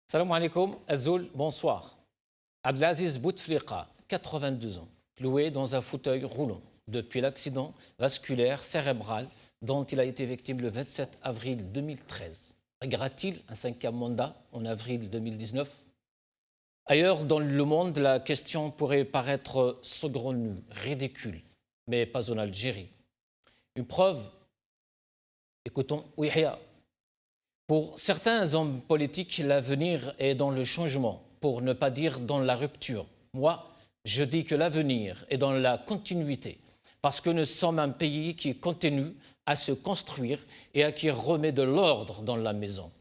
Salam alaikum, Azoul, bonsoir. Abdelaziz Bouteflika, 82 ans, cloué dans un fauteuil roulant depuis l'accident vasculaire cérébral dont il a été victime le 27 avril 2013. Aura-t-il un cinquième mandat en avril 2019? Ailleurs dans le monde, la question pourrait paraître saugrenue, ridicule, mais pas en Algérie. Une preuve, écoutons Ouihia. Pour certains hommes politiques, l'avenir est dans le changement, pour ne pas dire dans la rupture. Moi, je dis que l'avenir est dans la continuité, parce que nous sommes un pays qui continue à se construire et à qui remet de l'ordre dans la maison.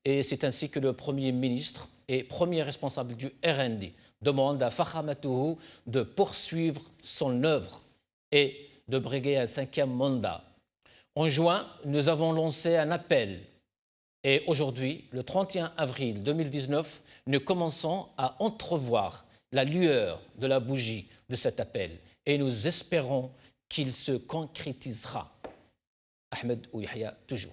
Et c'est ainsi que le Premier ministre et premier responsable du RND demande à Fakhamatouhou de poursuivre son œuvre et de briguer un cinquième mandat. En juin, nous avons lancé un appel. Et aujourd'hui, le 31 avril 2019, nous commençons à entrevoir la lueur de la bougie de cet appel. Et nous espérons qu'il se concrétisera. Ahmed Ouihia, toujours.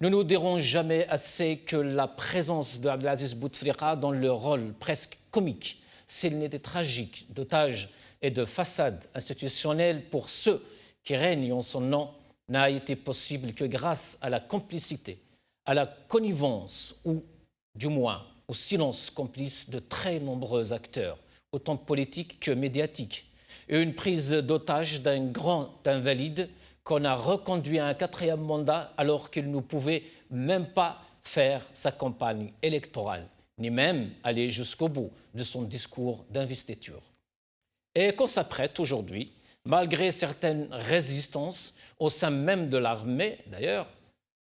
Nous ne nous dirons jamais assez que la présence d'Abdelaziz Bouteflika dans le rôle presque comique, s'il n'était tragique, d'otage et de façade institutionnelle pour ceux qui règnent en son nom, n'a été possible que grâce à la complicité, à la connivence ou, du moins, au silence complice de très nombreux acteurs, autant politiques que médiatiques, et une prise d'otage d'un grand invalide qu'on a reconduit à un quatrième mandat alors qu'il ne pouvait même pas faire sa campagne électorale, ni même aller jusqu'au bout de son discours d'investiture. Et qu'on s'apprête aujourd'hui, malgré certaines résistances au sein même de l'armée d'ailleurs,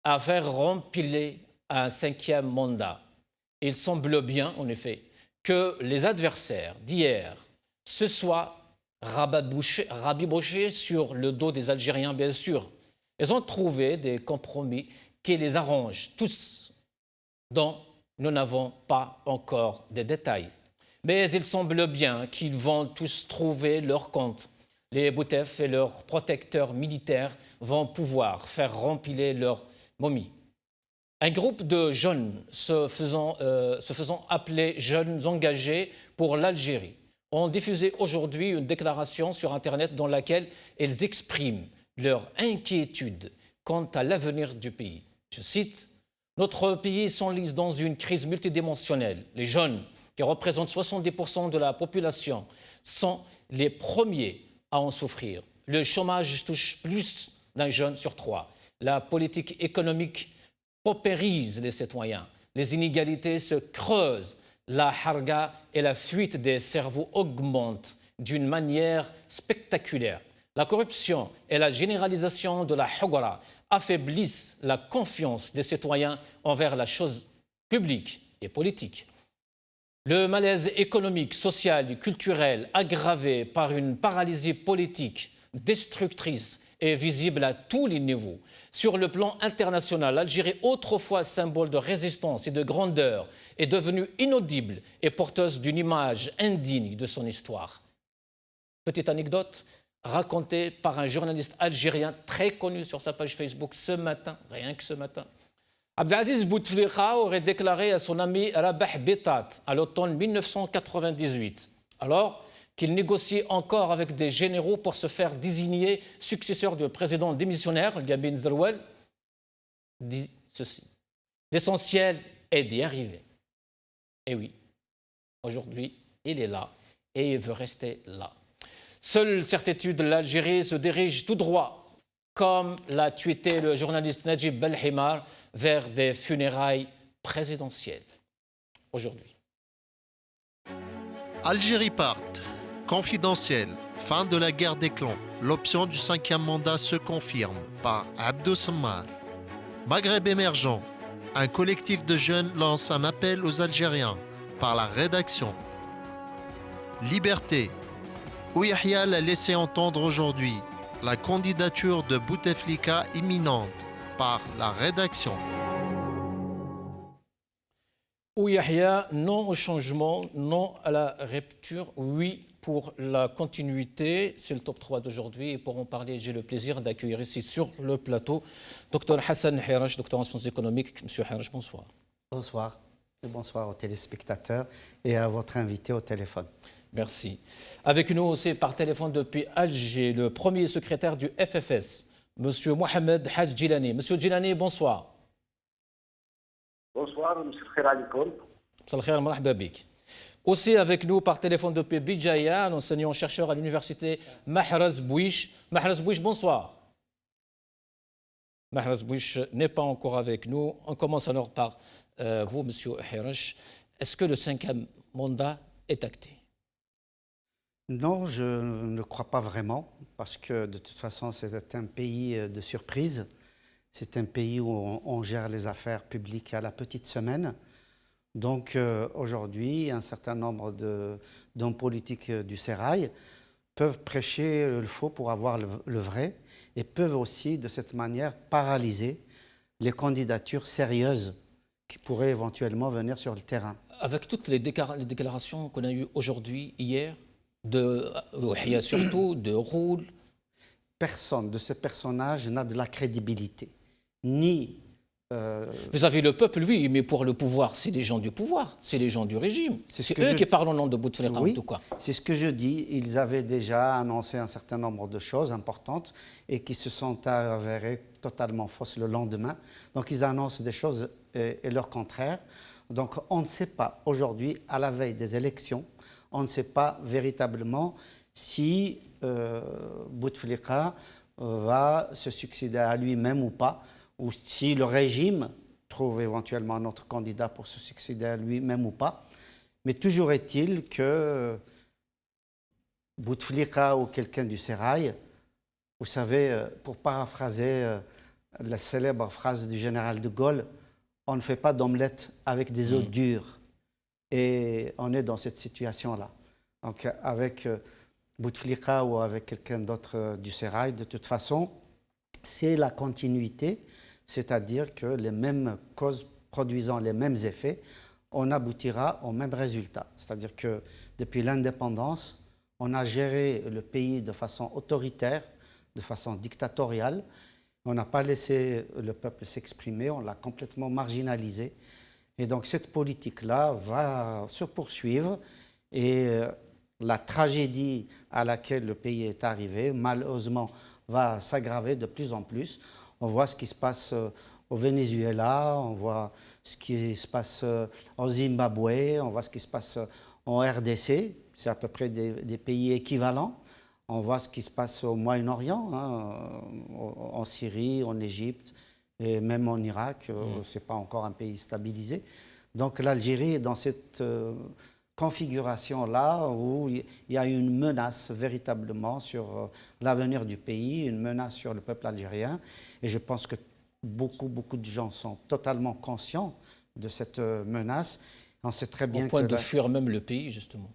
à faire rempiler un cinquième mandat. Il semble bien, en effet, que les adversaires d'hier se soient rabibochés sur le dos des Algériens, bien sûr. Ils ont trouvé des compromis qui les arrangent tous, dont nous n'avons pas encore de détails. Mais il semble bien qu'ils vont tous trouver leur compte. Les Boutef et leurs protecteurs militaires vont pouvoir faire rempiler leur momie. Un groupe de jeunes se faisant appeler jeunes engagés pour l'Algérie ont diffusé aujourd'hui une déclaration sur Internet dans laquelle ils expriment leur inquiétude quant à l'avenir du pays. Je cite, « Notre pays s'enlise dans une crise multidimensionnelle. Les jeunes, qui représentent 70% de la population, sont les premiers à en souffrir. Le chômage touche plus d'un jeune sur trois. La politique économique paupérise les citoyens. Les inégalités se creusent. La harga et la fuite des cerveaux augmentent d'une manière spectaculaire. La corruption et la généralisation de la hogara affaiblissent la confiance des citoyens envers la chose publique et politique. Le malaise économique, social et culturel aggravé par une paralysie politique destructrice est visible à tous les niveaux. Sur le plan international, l'Algérie, autrefois symbole de résistance et de grandeur, est devenue inaudible et porteuse d'une image indigne de son histoire. Petite anecdote racontée par un journaliste algérien très connu sur sa page Facebook ce matin, rien que ce matin. Abdelaziz Bouteflika aurait déclaré à son ami Rabah Betat à l'automne 1998, alors qu'il négociait encore avec des généraux pour se faire désigner successeur du président démissionnaire, Gabin Zerwel, dit ceci. L'essentiel est d'y arriver. Et oui, aujourd'hui, il est là et il veut rester là. Seule certitude, l'Algérie se dirige tout droit, comme l'a tweeté le journaliste Najib Belhimar, vers des funérailles présidentielles. Aujourd'hui. Algérie part. Confidentiel. Fin de la guerre des clans. L'option du cinquième mandat se confirme par Abdou Sammar. Maghreb émergent. Un collectif de jeunes lance un appel aux Algériens par la rédaction. Liberté. Ouihia l'a laissé entendre aujourd'hui. La candidature de Bouteflika imminente par la rédaction. Ouihia, non au changement, non à la rupture, oui pour la continuité. C'est le top 3 d'aujourd'hui et pour en parler, j'ai le plaisir d'accueillir ici sur le plateau Dr Hassan Hirache, docteur en sciences économiques. Monsieur Hirache, bonsoir. Bonsoir. Et bonsoir aux téléspectateurs et à votre invité au téléphone. Merci. Avec nous aussi par téléphone depuis Alger, le premier secrétaire du FFS, M. Mohamed Haj Djilani. Monsieur Djilani, bonsoir. Bonsoir, M. Khiralikoum. Aussi avec nous par téléphone depuis Bijaya, un enseignant-chercheur à l'université Mahraz Bouiche. Mahraz Bouiche, bonsoir. Mahraz Bouiche n'est pas encore avec nous. On commence alors par vous, M. Hirash. Est-ce que le 5e mandat est acté? Non, je ne crois pas vraiment, parce que de toute façon, c'est un pays de surprise. C'est un pays où on gère les affaires publiques à la petite semaine. Donc aujourd'hui, un certain nombre d'hommes politiques du Sérail peuvent prêcher le faux pour avoir le vrai et peuvent aussi, de cette manière, paralyser les candidatures sérieuses qui pourraient éventuellement venir sur le terrain. Avec toutes les déclarations qu'on a eues aujourd'hui, hier, de Ouahia surtout, de Roul. Personne de ces personnages n'a de la crédibilité, ni... Vous avez le peuple, oui, mais pour le pouvoir, c'est les gens du pouvoir, c'est les gens du régime. C'est eux qui parlent au nom de Bouteflika, oui, en tout cas. C'est ce que je dis. Ils avaient déjà annoncé un certain nombre de choses importantes et qui se sont avérées totalement fausses le lendemain. Donc ils annoncent des choses et leur contraire. Donc on ne sait pas aujourd'hui, à la veille des élections, on ne sait pas véritablement si Bouteflika va se succéder à lui-même ou pas, ou si le régime trouve éventuellement un autre candidat pour se succéder à lui-même ou pas. Mais toujours est-il que Bouteflika ou quelqu'un du Sérail, vous savez, pour paraphraser la célèbre phrase du général de Gaulle, on ne fait pas d'omelette avec des œufs durs. Et on est dans cette situation-là. Donc avec Bouteflika ou avec quelqu'un d'autre du Sérail, de toute façon, c'est la continuité, c'est-à-dire que les mêmes causes produisant les mêmes effets, on aboutira au même résultat. C'est-à-dire que depuis l'indépendance, on a géré le pays de façon autoritaire, de façon dictatoriale. On n'a pas laissé le peuple s'exprimer, on l'a complètement marginalisé. Et donc cette politique-là va se poursuivre et la tragédie à laquelle le pays est arrivé, malheureusement, va s'aggraver de plus en plus. On voit ce qui se passe au Venezuela, on voit ce qui se passe au Zimbabwe, on voit ce qui se passe en RDC, c'est à peu près des pays équivalents. On voit ce qui se passe au Moyen-Orient, hein, en Syrie, en Égypte et même en Irak. Ce n'est pas encore un pays stabilisé. Donc l'Algérie est dans cette configuration-là où il y a une menace véritablement sur l'avenir du pays, une menace sur le peuple algérien. Et je pense que beaucoup de gens sont totalement conscients de cette menace. On sait très bien au point de fuir même le pays, justement.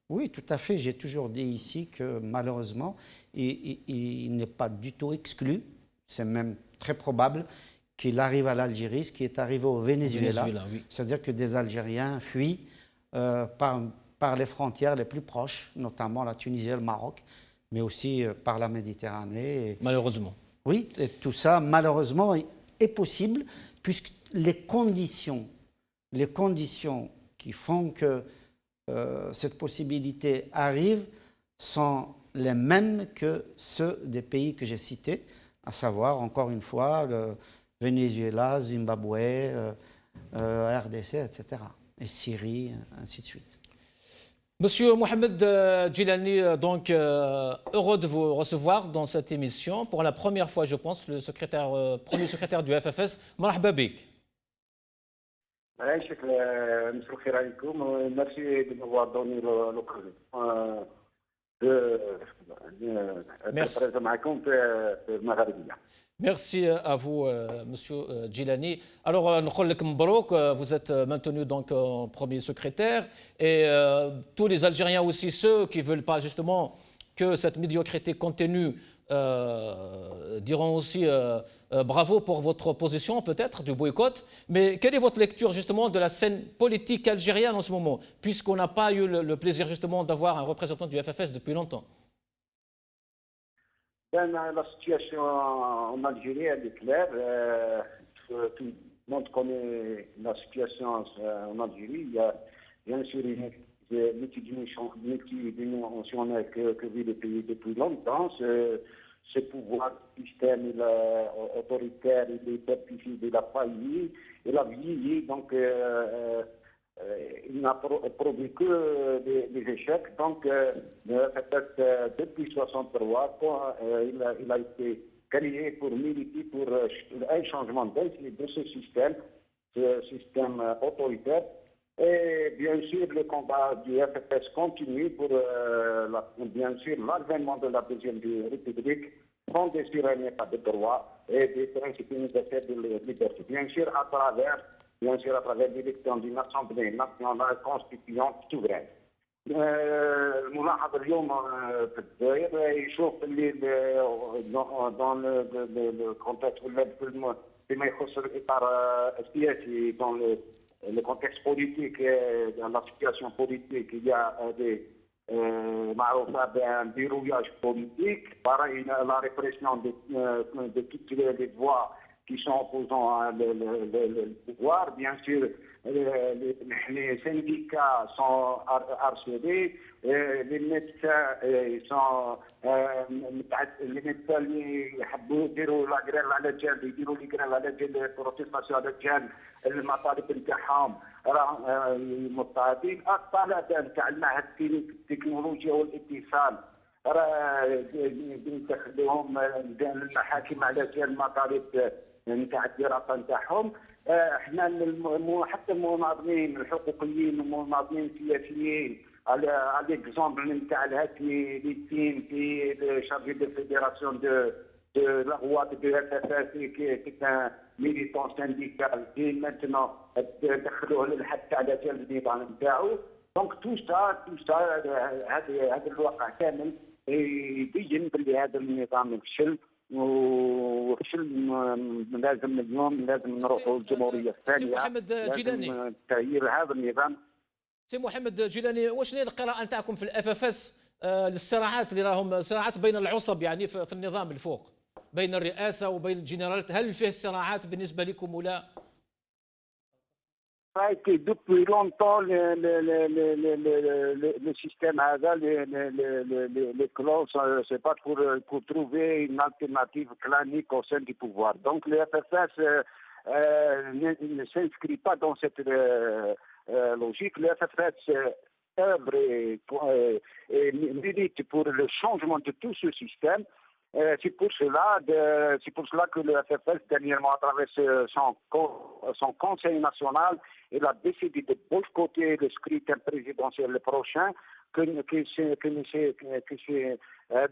Oui, tout à fait. J'ai toujours dit ici que malheureusement, il n'est pas du tout exclu, c'est même très probable qu'il arrive à l'Algérie, ce qui est arrivé au Venezuela. Oui. C'est-à-dire que des Algériens fuient par les frontières les plus proches, notamment la Tunisie et le Maroc, mais aussi par la Méditerranée. Malheureusement. Oui, et tout ça, malheureusement, est possible, puisque les conditions qui font que cette possibilité arrive sont les mêmes que ceux des pays que j'ai cités, à savoir, encore une fois, le Venezuela, Zimbabwe, RDC, etc. Et Syrie, ainsi de suite. Monsieur Mohamed Djilani, donc heureux de vous recevoir dans cette émission. Pour la première fois, je pense, le premier secrétaire du FFS. Marhaba bik. Merci de m'avoir donné l'occasion de Merci à vous, Monsieur Djilani. Alors, vous êtes maintenu donc en premier secrétaire et tous les Algériens aussi, ceux qui ne veulent pas justement que cette médiocrité continue, diront aussi bravo pour votre position peut-être du boycott. Mais quelle est votre lecture justement de la scène politique algérienne en ce moment, puisqu'on n'a pas eu le plaisir justement d'avoir un représentant du FFS depuis longtemps? La situation en Algérie elle est claire. monde connaît la situation en Algérie. Il y a bien sûr une multidimensionnelle que vit le pays depuis longtemps. Ce pouvoir système autoritaire, il est perfide, il a failli, il a vieilli, donc il n'a produit que des échecs. Donc, peut-être depuis 63, il a été créé pour militer pour un changement de ce système autoritaire. Et bien sûr, le combat du FFS continue pour, bien sûr, l'avènement de la Deuxième République, fondée sur un état de droit et des principes universels de liberté. Bien sûr, à travers l'élection d'une Assemblée nationale constituante souveraine. الملاحظ اليوم في الجزائر يشوف اللي دون لو كونتكست ولا فيما يخص الاطار السياسي دون le contexte politique, dans la situation politique, il y a un verrouillage politique, pareil, la répression de toutes les voix qui sont opposants au pouvoir. Bien sûr, les syndicats sont harcelés, les médecins sont les médecins اللي يحبوا يديروا لا غريف على جال يديروا لي غريف على جال بروتيستاسيون على جال المطالب نتاعهم راه مضطهدين. الطلبه نتاع المعهد التكنولوجيا والاتصال راه ندخلوهم المحاكم على جال المطالب نتاع الدراسه نتاعهم. احنا حتى المناضلين الحقوقيين والمناضلين السياسيين على ليكزومبل نتاع الهاتمي ليتين في شارجي دو فيديراسيون دو لا غوات دو FFS كي كان ميليتون سانديكال كي ماتنون دخلوه للحد على جال النظام نتاعو. دونك تو سا هذا الواقع كامل يبين باللي هذا النظام فشل وفشل. لازم اليوم لازم نروحوا للجمهوريه الثانيه. محمد جيلاني، لازم تغيير هذا النظام. سي محمد جيلاني، واش هي القراءه نتاعكم في FFS للصراعات اللي راهم صراعات بين العصب يعني في النظام الفوق بين الرئاسه وبين الجنرالات؟ هل فيه صراعات بالنسبه لكم ولا؟ Depuis longtemps, le système les clauses, c'est pas pour trouver une alternative clanique au sein du pouvoir. Donc le FFS ne s'inscrit pas dans cette logique. Le FFS œuvre et milite pour le changement de tout ce système. C'est pour cela que le FFS, dernièrement, à travers son Conseil national, il a décidé de boycotter le scrutin présidentiel prochain, que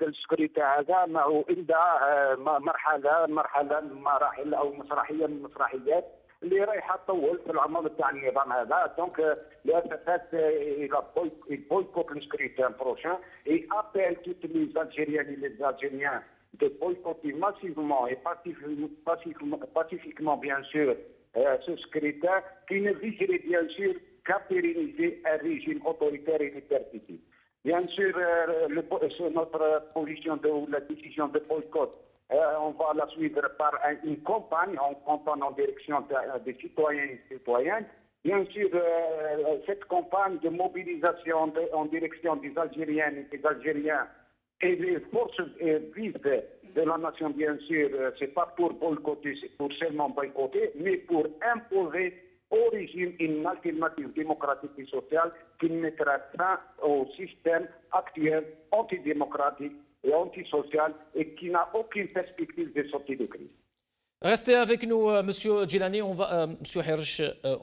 السكريتا هذا معه إلى مرحلة مراحل أو مسرحية من المسرحيات اللي رايحة تطول في العمر تاع النظام هذا. دونك le FFS il boycotte le scrutin prochain et appelle tous les Algériennes et les Algériens de boycotter massivement et pacifiquement bien sûr ce scrutin qui ne viserait bien sûr qu'à pérenniser un régime autoritaire et de perpétuité. Bien sûr, notre position la décision de boycott, on va la suivre par une campagne en direction des citoyens et citoyennes. Bien sûr, cette campagne de mobilisation en direction des Algériennes et des Algériens et les forces vives de la nation, bien sûr, c'est pas pour boycotter, c'est pour seulement boycotter, mais pour imposer au régime une alternative démocratique et sociale qui mettra fin au système actuel antidémocratique et antisocial et qui n'a aucune perspective de sortie de crise. Restez avec nous, Monsieur Djilani. Monsieur Hirsch,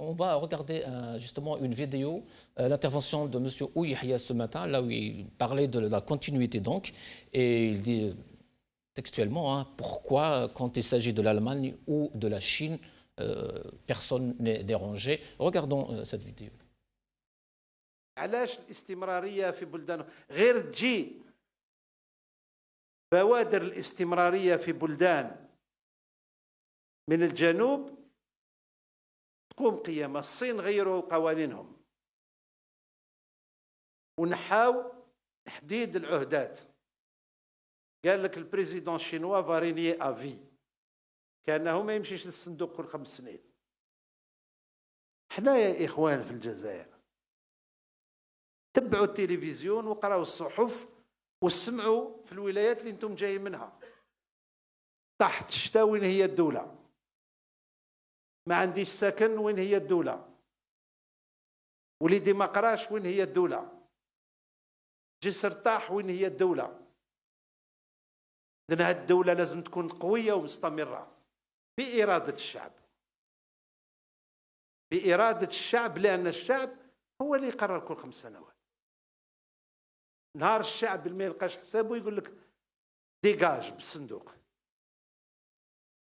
on va regarder justement une vidéo, l'intervention de Monsieur Ouyahia ce matin, là où il parlait de la continuité donc, et il dit textuellement pourquoi, quand il s'agit de l'Allemagne ou de la Chine, personne n'est dérangé. Regardons cette vidéo. علاش الاستمرارية في بلدان غير تجي بوادر الاستمرارية في بلدان من الجنوب تقوم قيامة. الصين غيروا قوانينهم ونحاو تحديد العهدات. قال لك البريزيدون الشينوا فارينيي افي كانه ما يمشيش للصندوق كل 5 سنين. حنا يا إخوان في الجزائر تبعوا التلفزيون وقراوا الصحف واسمعوا في الولايات اللي انتم جايين منها. تحت الشتاء وين هي الدولة؟ ما عنديش سكن وين هي الدولة؟ وليدي ما قراش وين هي الدولة؟ جسر طاح وين هي الدولة؟ إذن هذه الدولة لازم تكون قوية ومستمرة بإرادة الشعب. بإرادة الشعب، لأن الشعب هو اللي يقرر كل 5 سنوات. نهار الشعب اللي ما يلقاش حسابه يقول لك ديجاج بالصندوق.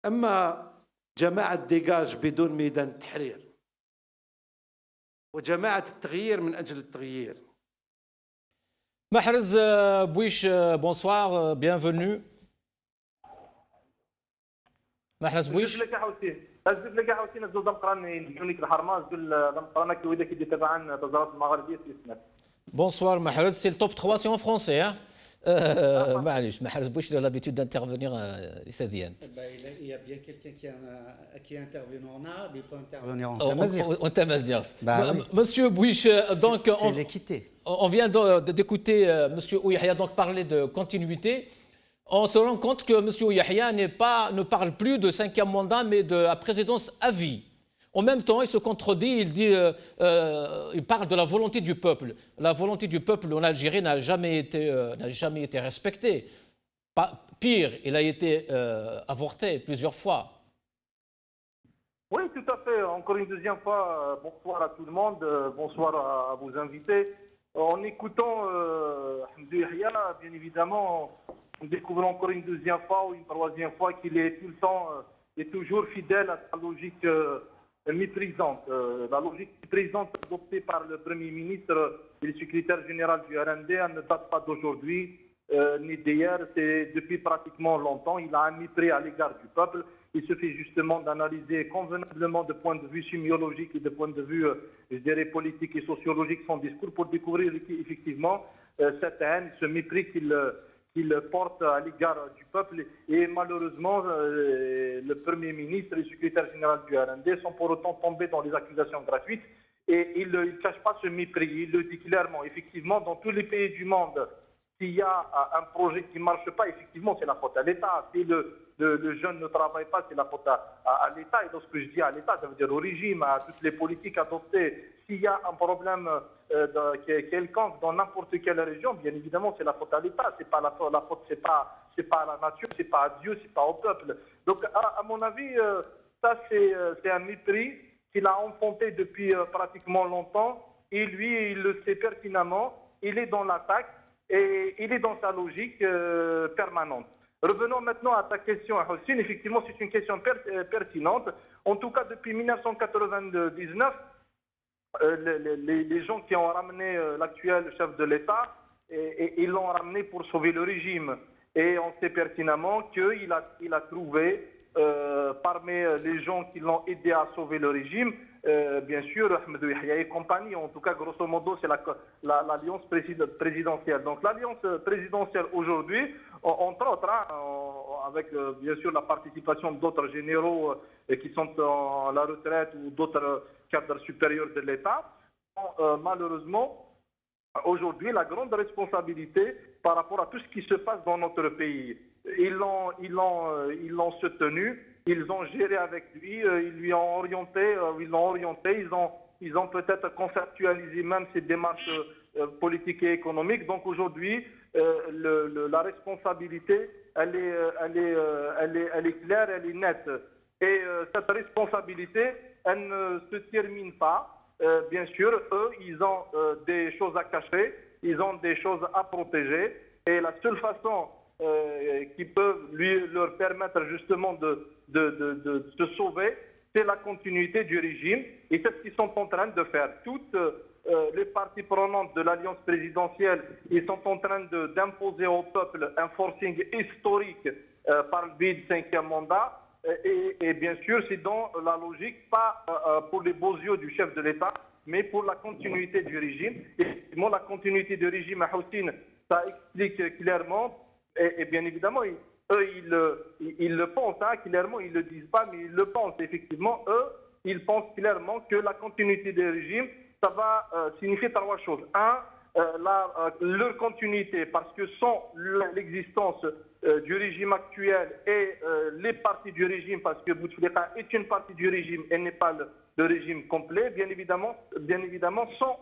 أما جماعة ديجاج بدون ميدان التحرير وجماعة التغيير من أجل التغيير. محرز بويش بونسوار bienvenue. محرز بويش. لك يا حوسين أزيد لك يا حوسين الزوز دمقراني يونيك الحرماز دول دمقرانا كي ويدا كي تبعا تظاهرات المغربية في اسمك. Bonsoir Mahrez, c'est le top 3, c'est en français. Hein? معليش محرز بويش a l'habitude d'intervenir ثديان. Il y a bien quelqu'un qui est intervenu en arabe, il peut intervenir en tamazight. En tamazight. Oui. Monsieur Bouich, donc c'est l'équité. On vient d'écouter Monsieur Ouyahia donc parler de continuité. On se rend compte que Monsieur Ouyahia ne parle plus de 5e mandat, mais de la présidence à vie. En même temps, il se contredit, il parle de la volonté du peuple. La volonté du peuple en Algérie n'a jamais été respectée. Pire, il a été avorté plusieurs fois. Oui, tout à fait. Encore une deuxième fois, bonsoir à tout le monde, bonsoir à vos invités. En écoutant Hamdou Yahya, bien évidemment, on découvre encore une deuxième fois ou une troisième fois qu'il est tout le temps et toujours fidèle à sa logique méprisante. La logique méprisante adoptée par le Premier ministre et le secrétaire général du RND, elle ne date pas d'aujourd'hui ni d'hier, c'est depuis pratiquement longtemps. Il a un mépris à l'égard du peuple. Il suffit justement d'analyser convenablement de point de vue sémiologique et de point de vue, je dirais, politique et sociologique son discours pour découvrir effectivement cette haine, ce mépris qu'il porte à l'égard du peuple. Et malheureusement, le Premier ministre et le secrétaire général du RND sont pour autant tombés dans les accusations gratuites. Et il ne cache pas ce mépris, il le dit clairement. Effectivement, dans tous les pays du monde, s'il y a un projet qui ne marche pas, effectivement, c'est la faute à l'État. Si le jeune ne travaille pas, c'est la faute à l'État. Et lorsque je dis à l'État, ça veut dire au régime, à toutes les politiques adoptées. S'il y a un problème quelconque dans n'importe quelle région, bien évidemment, c'est la faute à l'État. C'est pas la faute, c'est pas à la nature, c'est pas à Dieu, c'est pas au peuple. Donc, à mon avis, ça c'est un mépris qu'il a enfanté depuis pratiquement longtemps. Et lui, il le sait pertinemment. Il est dans l'attaque. Et il est dans sa logique permanente. Revenons maintenant à ta question, Houssine. Effectivement, c'est une question pertinente. En tout cas, depuis 1999, les gens qui ont ramené l'actuel chef de l'État, ils l'ont ramené pour sauver le régime. Et on sait pertinemment qu'il a trouvé, parmi les gens qui l'ont aidé à sauver le régime, bien sûr, Ahmedou Yahya et compagnie, en tout cas, grosso modo, c'est l'alliance présidentielle. Donc, l'alliance présidentielle aujourd'hui, entre autres, avec bien sûr la participation d'autres généraux qui sont à la retraite ou d'autres cadres supérieurs de l'État, malheureusement, aujourd'hui, la grande responsabilité par rapport à tout ce qui se passe dans notre pays. Ils l'ont soutenu, ils ont géré avec lui, ils lui ont orienté, ils ont peut-être conceptualisé même ses démarches politiques et économiques. Donc aujourd'hui, la responsabilité, elle est claire, elle est nette. Et cette responsabilité, elle ne se termine pas. Bien sûr, eux, ils ont des choses à cacher, ils ont des choses à protéger. Et la seule façon qui peut leur permettre justement de se sauver, c'est la continuité du régime. Et c'est ce qu'ils sont en train de faire. Toutes les parties prenantes de l'alliance présidentielle, ils sont en train d'imposer au peuple un forcing historique par le biais du 5e mandat. Et bien sûr, c'est dans la logique, pas pour les beaux yeux du chef de l'État, mais pour la continuité du régime. Et la continuité du régime à Houssine, ça explique clairement, et bien évidemment, eux, ils le pensent, hein, clairement, ils ne le disent pas, mais ils le pensent. Effectivement, eux, ils pensent clairement que la continuité des régimes, ça va signifier trois choses. Un, leur continuité, parce que sans l'existence du régime actuel et les parties du régime, parce que Bouteflika est une partie du régime et n'est pas le régime complet, bien évidemment, sans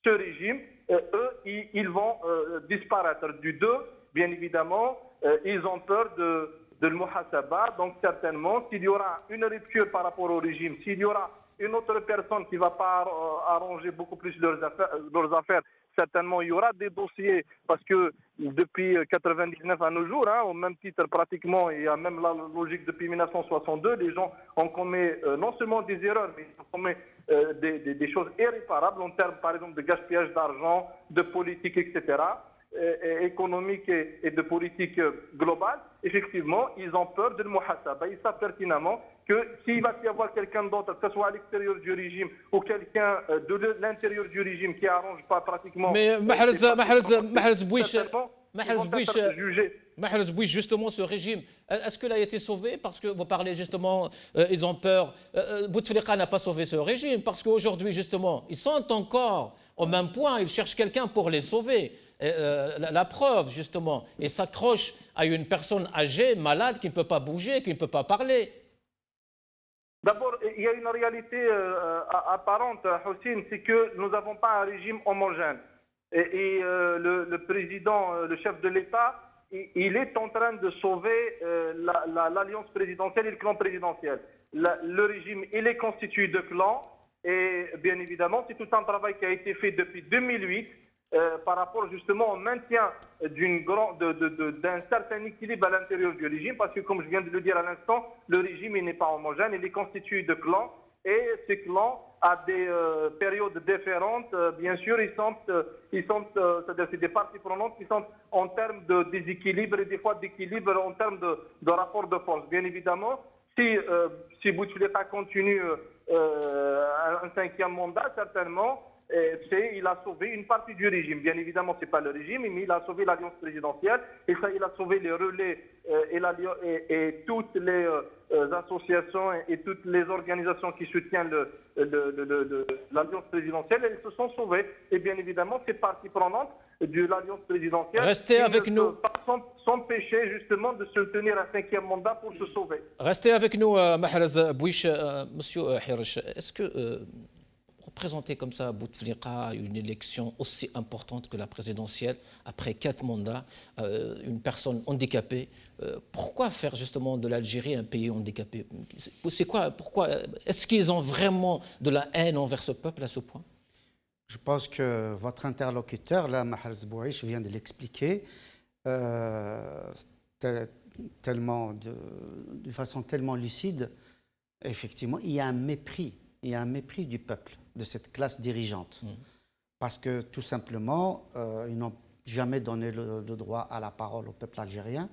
ce régime, eux, ils vont disparaître. Du deux, bien évidemment, ils ont peur de le muhasaba, donc certainement, s'il y aura une rupture par rapport au régime, s'il y aura une autre personne qui ne va pas arranger beaucoup plus leurs affaires, certainement il y aura des dossiers, parce que depuis 99 à nos jours, au même titre pratiquement, il y a même la logique depuis 1962, les gens ont commis non seulement des erreurs, mais ils ont commis des choses irréparables en termes par exemple de gaspillage d'argent, de politique, etc., économique et de politique globale. Effectivement, ils ont peur de le muhasaba. Ils savent pertinemment que s'il va y avoir quelqu'un d'autre, que ce soit à l'extérieur du régime ou quelqu'un de l'intérieur du régime qui n'arrange pas pratiquement... Mais Mahrez Bouich, justement, ce régime, est-ce qu'il a été sauvé? Parce que vous parlez justement, ils ont peur. Bouteflika n'a pas sauvé ce régime, parce qu'aujourd'hui, justement, ils sont encore au même point, ils cherchent quelqu'un pour les sauver. La preuve, justement, ils s'accrochent à une personne âgée, malade, qui ne peut pas bouger, qui ne peut pas parler. D'abord, il y a une réalité apparente, Houssine, c'est que nous n'avons pas un régime homogène. Et le président, le chef de l'État, il est en train de sauver l'alliance présidentielle et le clan présidentiel. Le régime, il est constitué de clans et bien évidemment, c'est tout un travail qui a été fait depuis 2008 par rapport justement au maintien d'un certain équilibre à l'intérieur du régime, parce que comme je viens de le dire à l'instant, le régime n'est pas homogène, il est constitué de clans et ces clans à des périodes différentes, bien sûr, c'est-à-dire c'est des parties prenantes qui sont en termes de déséquilibre et des fois d'équilibre en termes de rapport de force. Bien évidemment, si Bouteflika continue un cinquième mandat, certainement, il a sauvé une partie du régime. Bien évidemment, ce n'est pas le régime, mais il a sauvé l'alliance présidentielle et ça, il a sauvé les relais et toutes les associations et toutes les organisations qui soutiennent l'alliance présidentielle, elles se sont sauvées. Et bien évidemment, ces parties prenantes de l'alliance présidentielle restez avec nous. S'empêcher justement de se tenir un cinquième mandat pour se sauver. Restez avec nous, Mahrez Bouich. Monsieur Hirsch, est-ce que présenter comme ça à Bouteflika une élection aussi importante que la présidentielle, après 4 mandats, une personne handicapée, pourquoi faire justement de l'Algérie un pays handicapé? C'est quoi? Pourquoi? Est-ce qu'ils ont vraiment de la haine envers ce peuple à ce point? Je pense que votre interlocuteur, là, Mahrez Bouich, vient de l'expliquer de façon tellement lucide. Effectivement, il y a un mépris. Il y a un mépris du peuple, de cette classe dirigeante. Parce que tout simplement, ils n'ont jamais donné le droit à la parole au peuple algérien,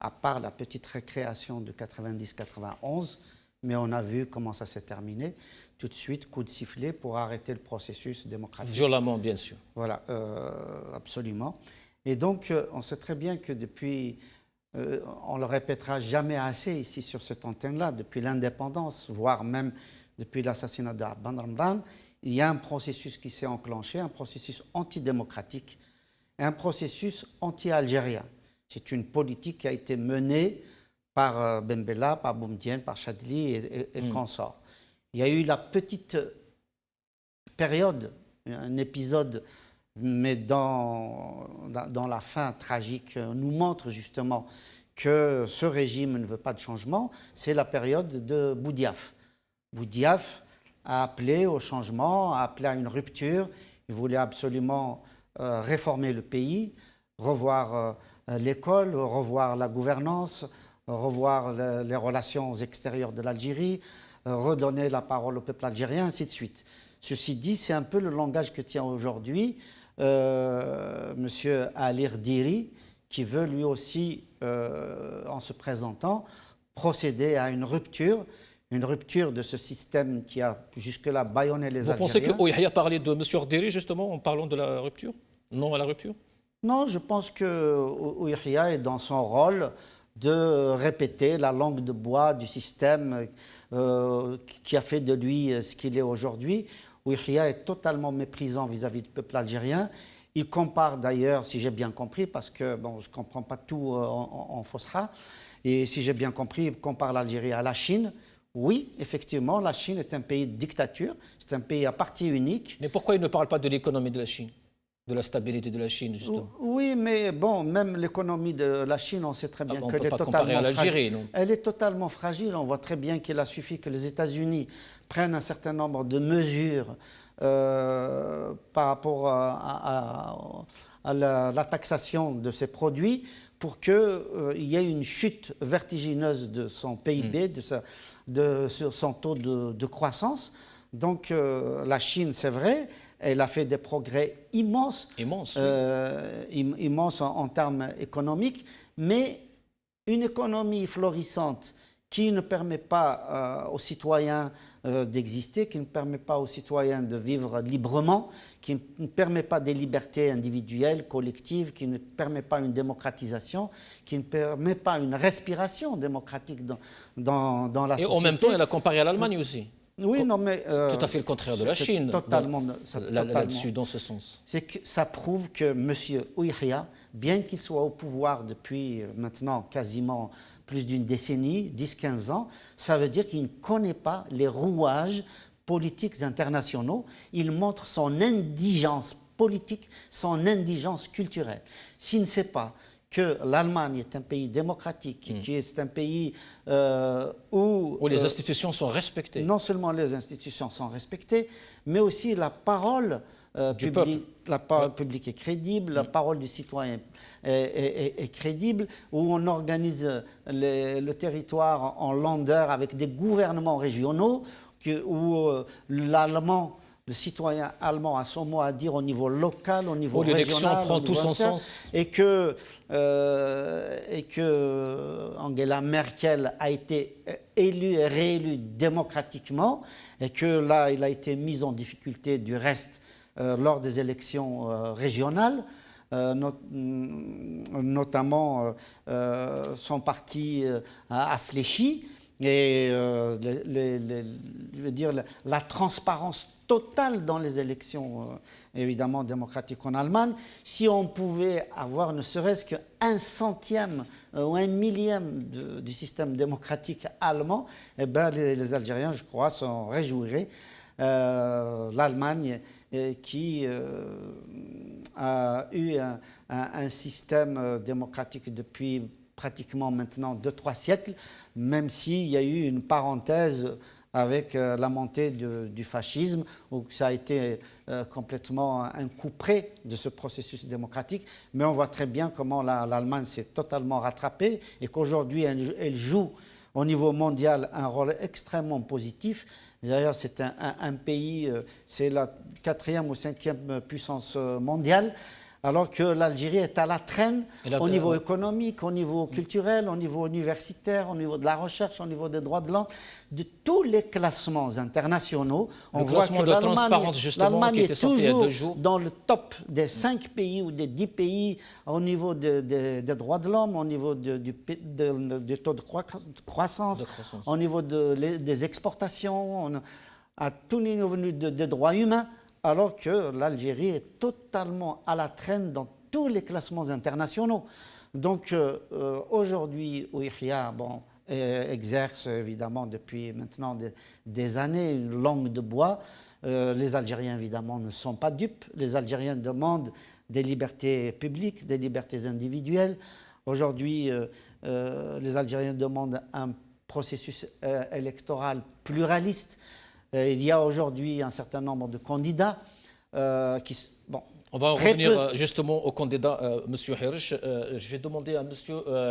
à part la petite récréation de 90-91, mais on a vu comment ça s'est terminé. Tout de suite, coup de sifflet pour arrêter le processus démocratique. Violemment, bien sûr. Voilà, absolument. Et donc, on sait très bien que depuis, on ne le répétera jamais assez ici sur cette antenne-là, depuis l'indépendance, voire même depuis l'assassinat d'Abban Ramadan, il y a un processus qui s'est enclenché, un processus antidémocratique, un processus anti-algérien. C'est une politique qui a été menée par Ben Bella, par Boumedienne, par Chadli et consorts. Il y a eu la petite période, un épisode, mais dans la fin tragique, nous montre justement que ce régime ne veut pas de changement, c'est la période de Boudiaf. Boudiaf a appelé au changement, a appelé à une rupture. Il voulait absolument réformer le pays, revoir l'école, revoir la gouvernance, revoir les relations extérieures de l'Algérie, redonner la parole au peuple algérien, ainsi de suite. Ceci dit, c'est un peu le langage que tient aujourd'hui M. Alir Diri, qui veut lui aussi, en se présentant, procéder à une rupture de ce système qui a jusque-là bâillonné les Algériens. Vous pensez que Ouihia parlait de M. Ordiri, justement, en parlant de la rupture? Non à la rupture? Non, je pense que Ouihia est dans son rôle de répéter la langue de bois du système qui a fait de lui ce qu'il est aujourd'hui. Ouihia est totalement méprisant vis-à-vis du peuple algérien. Il compare d'ailleurs, si j'ai bien compris, parce que bon, je ne comprends pas tout en Fosra, et si j'ai bien compris, il compare l'Algérie à la Chine. Oui, effectivement, la Chine est un pays de dictature, c'est un pays à parti unique. Mais pourquoi il ne parle pas de l'économie de la Chine, de la stabilité de la Chine, justement? Oui, mais bon, même l'économie de la Chine, on sait très bien qu'elle est totalement fragile. Elle est totalement fragile. On voit très bien qu'il a suffi que les États-Unis prennent un certain nombre de mesures par rapport à la taxation de ces produits pour qu'il y ait une chute vertigineuse de son PIB, de son taux de croissance. Donc la Chine, c'est vrai, elle a fait des progrès immenses, immenses en termes économiques, mais une économie florissante qui ne permet pas aux citoyens d'exister, qui ne permet pas aux citoyens de vivre librement, qui ne permet pas des libertés individuelles, collectives, qui ne permet pas une démocratisation, qui ne permet pas une respiration démocratique dans la société. Et en même temps, elle a comparé à l'Allemagne aussi. Oui, non, mais c'est tout à fait le contraire de la Chine. Totalement, là-dessus, dans ce sens. C'est que ça prouve que M. Ouihia, bien qu'il soit au pouvoir depuis maintenant quasiment plus d'une décennie, 10-15 ans, ça veut dire qu'il ne connaît pas les rouages politiques internationaux. Il montre son indigence politique, son indigence culturelle. S'il ne sait pas que l'Allemagne est un pays démocratique, qui est un pays où les institutions sont respectées. Non seulement les institutions sont respectées, mais aussi la parole publique est crédible, la parole du citoyen est crédible, où on organise le territoire en landeur avec des gouvernements régionaux, où le citoyen allemand a son mot à dire au niveau local, au niveau régional. L'élection prend tout son sens. Et que Angela Merkel a été élue et réélue démocratiquement, et que là, il a été mis en difficulté du reste lors des élections régionales. Notamment son parti a fléchi. Et je veux dire, la transparence totale dans les élections, évidemment démocratiques en Allemagne, si on pouvait avoir ne serait-ce qu'un centième ou un millième du système démocratique allemand, eh ben les Algériens, je crois, s'en réjouiraient. L'Allemagne qui a eu un système démocratique depuis pratiquement maintenant 2-3 siècles, même s'il y a eu une parenthèse avec la montée du fascisme, où ça a été complètement un coup près de ce processus démocratique. Mais on voit très bien comment l'Allemagne s'est totalement rattrapée et qu'aujourd'hui, elle joue au niveau mondial un rôle extrêmement positif. D'ailleurs, c'est un pays, c'est la 4e ou 5e puissance mondiale, alors que l'Algérie est à la traîne au niveau économique, au niveau culturel, au niveau universitaire, au niveau de la recherche, au niveau des droits de l'homme, de tous les classements internationaux. On voit que l'Allemagne est toujours dans le top des 5 pays ou des 10 pays au niveau des droits de l'homme, au niveau du taux de croissance, au niveau des exportations, à tous les niveaux des droits humains. Alors que l'Algérie est totalement à la traîne dans tous les classements internationaux. Donc aujourd'hui, Ouihia exerce évidemment depuis maintenant des années une langue de bois. Les Algériens évidemment ne sont pas dupes. Les Algériens demandent des libertés publiques, des libertés individuelles. Aujourd'hui, les Algériens demandent un processus électoral pluraliste. Il y a aujourd'hui un certain nombre de candidats qui... Bon, on va revenir justement au candidat, M. Hirsch. Je vais demander à M.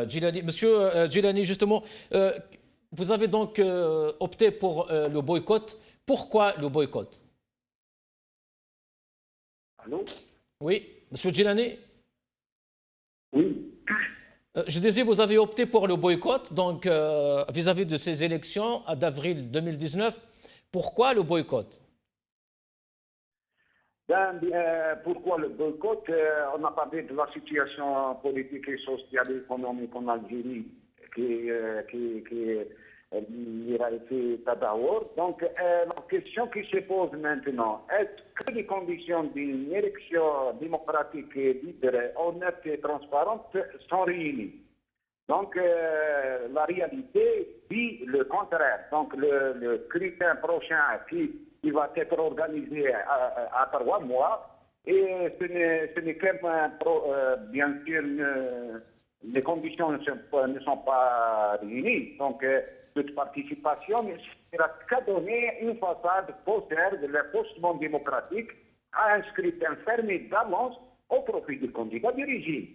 Djilani. Monsieur Djilani, justement, vous avez donc opté pour le boycott. Pourquoi le boycott? Allô? Oui, M. Djilani? Oui. Je disais, vous avez opté pour le boycott, donc vis-à-vis de ces élections d'avril 2019. Pourquoi le boycott? Pourquoi le boycott? On a parlé de la situation politique et sociale et économique en Algérie. il a été Tadaour. Donc, la question qui se pose maintenant, est-ce que les conditions d'une élection démocratique libre, honnête et transparente sont réunies? Donc, la réalité dit le contraire. Donc, le scrutin prochain qui va être organisé à 3 mois, et ce n'est bien sûr, les conditions ne sont pas réunies. Donc, toute participation ne sera qu'à donner une façade faussaire de l'accostement démocratique à un scrutin fermé d'avance au profit du candidat du régime.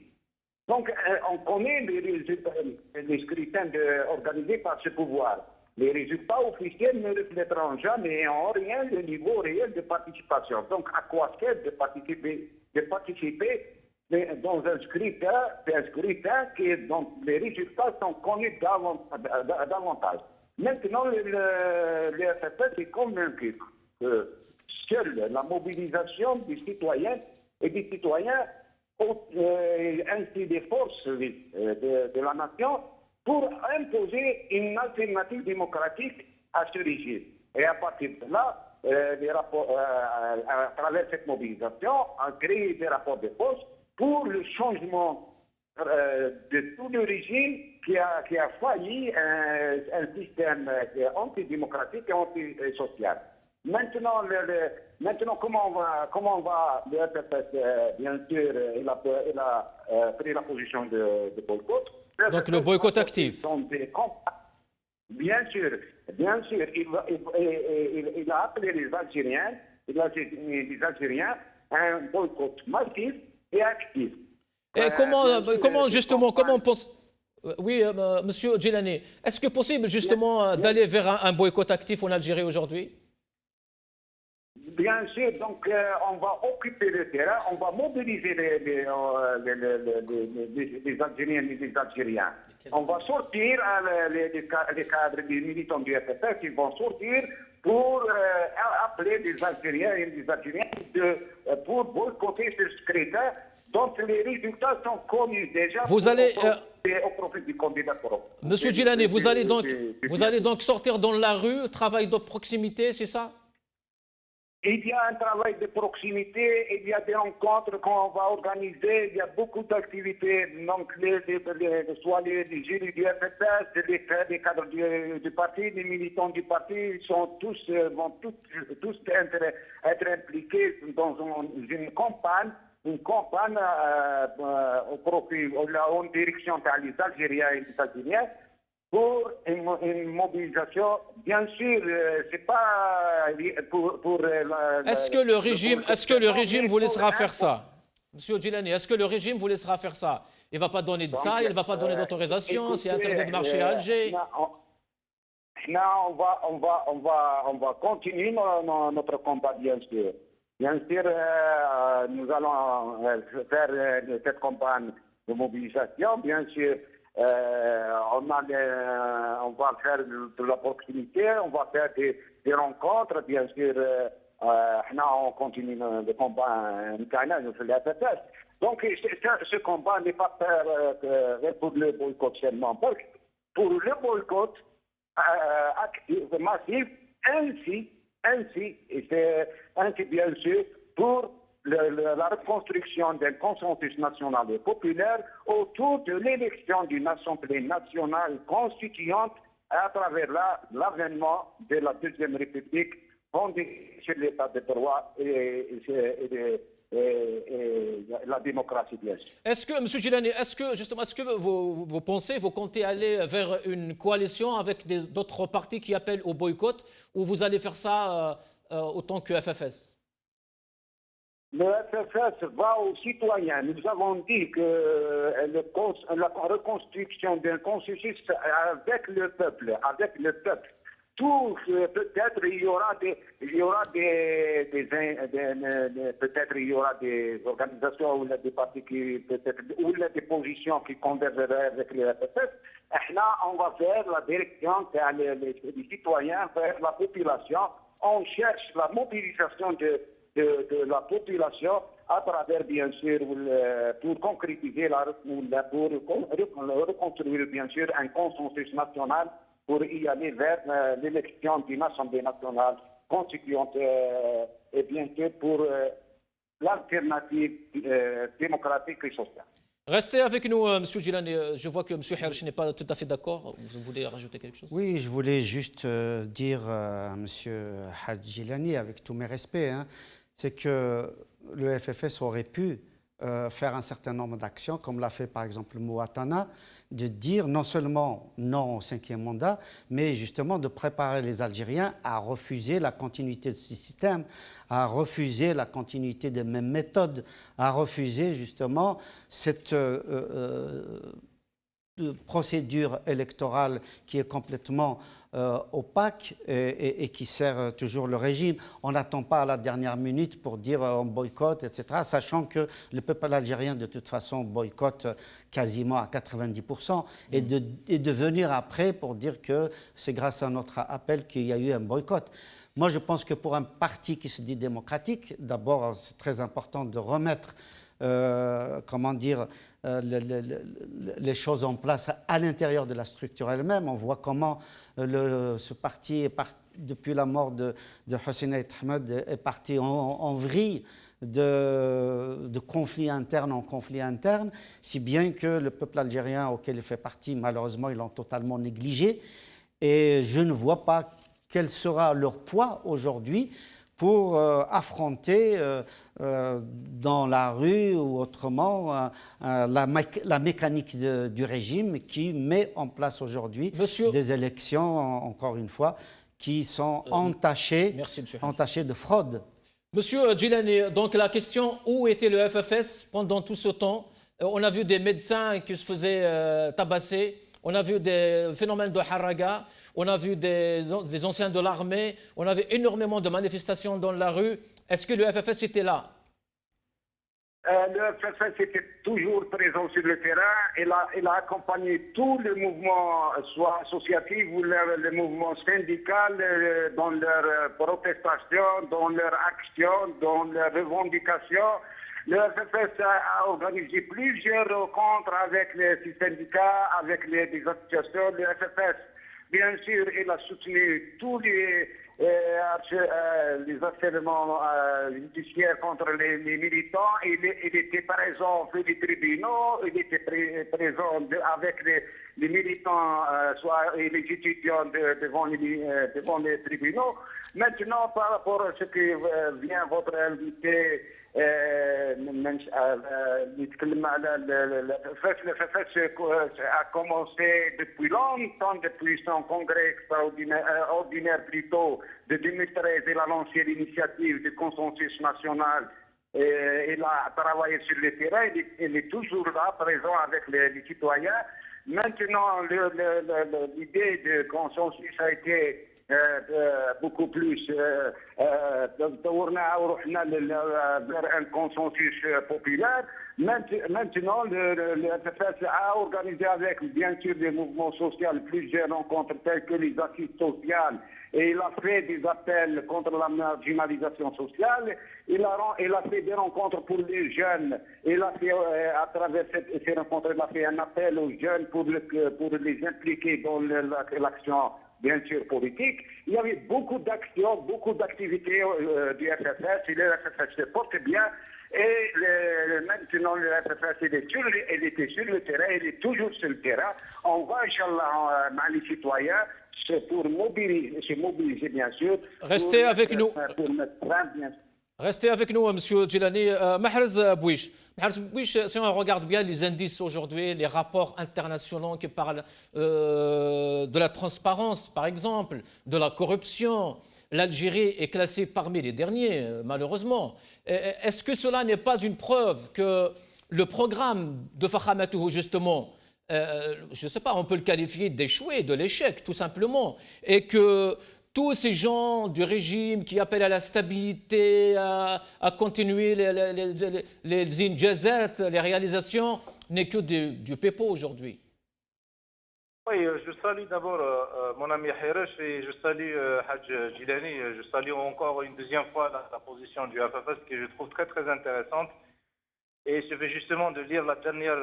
Donc, on connaît les scrutins organisés par ce pouvoir. Les résultats officiels ne reflèteront jamais en rien le niveau réel de participation. Donc, à quoi sert de participer dans un scrutin dont les résultats sont connus davantage. Maintenant, le FFS est convaincu que seule la mobilisation des citoyens et des citoyens ainsi des forces de la nation pour imposer une alternative démocratique à ce régime. Et à partir de là, à travers cette mobilisation, on crée des rapports de force pour le changement de tout le régime qui a failli un système antidémocratique et antisocial. Maintenant, comment on va le FFS, bien sûr, il a pris la position de boycott. Donc le boycott actif. Bien sûr, il a appelé les Algériens à un boycott massif et actif. Et comment justement, comment on pense... Oui, Monsieur Djilani, est-ce que possible justement d'aller vers un boycott actif en Algérie aujourd'hui? Bien sûr, donc on va occuper le terrain, on va mobiliser les Algériens et les Algériens. On va sortir les cadres, les militants du FFS, ils vont sortir pour appeler les Algériens et les Algériennes pour boycotter ce scrutin dont les résultats sont connus déjà. Vous allez... au profit du candidat propre. Monsieur Djilani, vous allez donc sortir dans la rue, travail de proximité, c'est ça? Il y a un travail de proximité, il y a des rencontres qu'on va organiser, il y a beaucoup d'activités. Donc, soit les élus du FFS, les cadres du parti, les militants du parti vont tous être impliqués dans une campagne au profit, en direction des Algériens et des Algériens, pour une mobilisation, bien sûr, c'est pas pour est-ce que le régime vous laissera faire ça? Monsieur Djilani, est-ce que le régime vous laissera faire ça? Il ne va pas donner de salle, il ne va pas donner d'autorisation, c'est interdit de marcher à Alger. Non, on va continuer notre combat, bien sûr. Bien sûr, nous allons faire cette campagne de mobilisation, bien sûr. On va faire de la proximité, on va faire des rencontres, bien sûr. On continue le combat sur la FFS. Donc, ce combat n'est pas fait pour le boycott seulement. Pour le boycott actif, massif, ainsi, bien sûr, pour la reconstruction d'un consensus national et populaire autour de l'élection d'une Assemblée nationale constituante à travers l'avènement de la Deuxième République fondée sur l'état de droit et la démocratie, bien sûr. Est-ce que, M. Djilani, est-ce que vous pensez, vous comptez aller vers une coalition avec d'autres partis qui appellent au boycott, ou vous allez faire ça autant que FFS? Le FFS va aux citoyens. Nous avons dit que la reconstruction d'un consensus avec le peuple, tout peut-être il y aura des organisations ou des partis ou des positions qui convergeraient avec le FFS. Là, on va faire la direction des citoyens vers la population. On cherche la mobilisation de la population à travers, bien sûr, pour concrétiser, pour reconstruire, bien sûr, un consensus national pour y aller vers l'élection d'une Assemblée nationale constituante et bien sûr pour l'alternative démocratique et sociale. Restez avec nous, M. Gilani. Je vois que M. Hersh n'est pas tout à fait d'accord. Vous voulez rajouter quelque chose? Oui, je voulais juste dire à M. Hadj Gilani, avec tous mes respects, c'est que le FFS aurait pu faire un certain nombre d'actions, comme l'a fait par exemple Mouattana, de dire non seulement non au 5e mandat, mais justement de préparer les Algériens à refuser la continuité de ce système, à refuser la continuité des mêmes méthodes, à refuser justement cette procédure électorale qui est complètement opaque et qui sert toujours le régime. On n'attend pas à la dernière minute pour dire on boycotte, etc., sachant que le peuple algérien, de toute façon, boycotte quasiment à 90%, et de venir après pour dire que c'est grâce à notre appel qu'il y a eu un boycott. Moi, je pense que pour un parti qui se dit démocratique, d'abord, c'est très important de remettre les choses en place à l'intérieur de la structure elle-même. On voit comment ce parti, depuis la mort de Hossein Aït Ahmed, est parti en vrille de conflit interne en conflit interne, si bien que le peuple algérien auquel il fait partie, malheureusement, ils l'ont totalement négligé. Et je ne vois pas quel sera leur poids aujourd'hui pour affronter dans la rue ou autrement la mécanique du régime qui met en place aujourd'hui des élections, encore une fois, qui sont entachées de fraude. Monsieur Gilani, donc la question, où était le FFS pendant tout ce temps? On a vu des médecins qui se faisaient tabasser. On a vu des phénomènes de haraga, on a vu des anciens de l'armée, on a vu énormément de manifestations dans la rue. Est-ce que le FFS était là? Le FFS était toujours présent sur le terrain. Il a accompagné tous les mouvements, soit associatifs ou les mouvements syndicaux, dans leurs protestations, dans leurs actions, dans leurs revendications. Le FFS a organisé plusieurs rencontres avec les syndicats, avec les associations. Le FFS, bien sûr, il a soutenu tous les harcèlements judiciaires contre les militants. Il était présent sur les tribunaux, il était présent avec les militants, soit les étudiants devant les tribunaux. Maintenant, par rapport à ce que vient votre invité, le FFS a commencé depuis longtemps, depuis son congrès ordinaire plutôt de 2013. Il a lancé l'initiative du consensus national. Il a travaillé sur le terrain. Il est toujours là, présent avec les citoyens. Maintenant, l'idée de consensus a été beaucoup plus vers un consensus populaire. Maintenant, le FFS a organisé avec, bien sûr, des mouvements sociaux, plusieurs rencontres telles que les assises sociales, et il a fait des appels contre la marginalisation sociale. Il a fait des rencontres pour les jeunes. Il a fait, à travers ces rencontres, il a fait un appel aux jeunes pour les impliquer dans l'action, bien sûr, politique. Il y avait beaucoup d'actions, beaucoup d'activités du FFS, et le FFS se porte bien. Et maintenant, le FFS, il était sur le terrain, il est toujours sur le terrain. On va, Inch'Allah, les citoyens, pour se mobiliser, bien sûr. Restez avec nous. Bien sûr. Restez avec nous, M. Gilani. Mahrez Bouich, si on regarde bien les indices aujourd'hui, les rapports internationaux qui parlent de la transparence, par exemple, de la corruption, l'Algérie est classée parmi les derniers, malheureusement. Est-ce que cela n'est pas une preuve que le programme de Fakhamatouhou, justement, je ne sais pas, on peut le qualifier d'échoué, de l'échec, tout simplement, et que tous ces gens du régime qui appellent à la stabilité, à continuer les injazat, les réalisations, n'est que du pépo aujourd'hui? Oui, je salue d'abord mon ami Hiresh et je salue Hadj Gilani. Je salue encore une deuxième fois la position du FFS que je trouve très très intéressante. Et je vais justement de lire la dernière,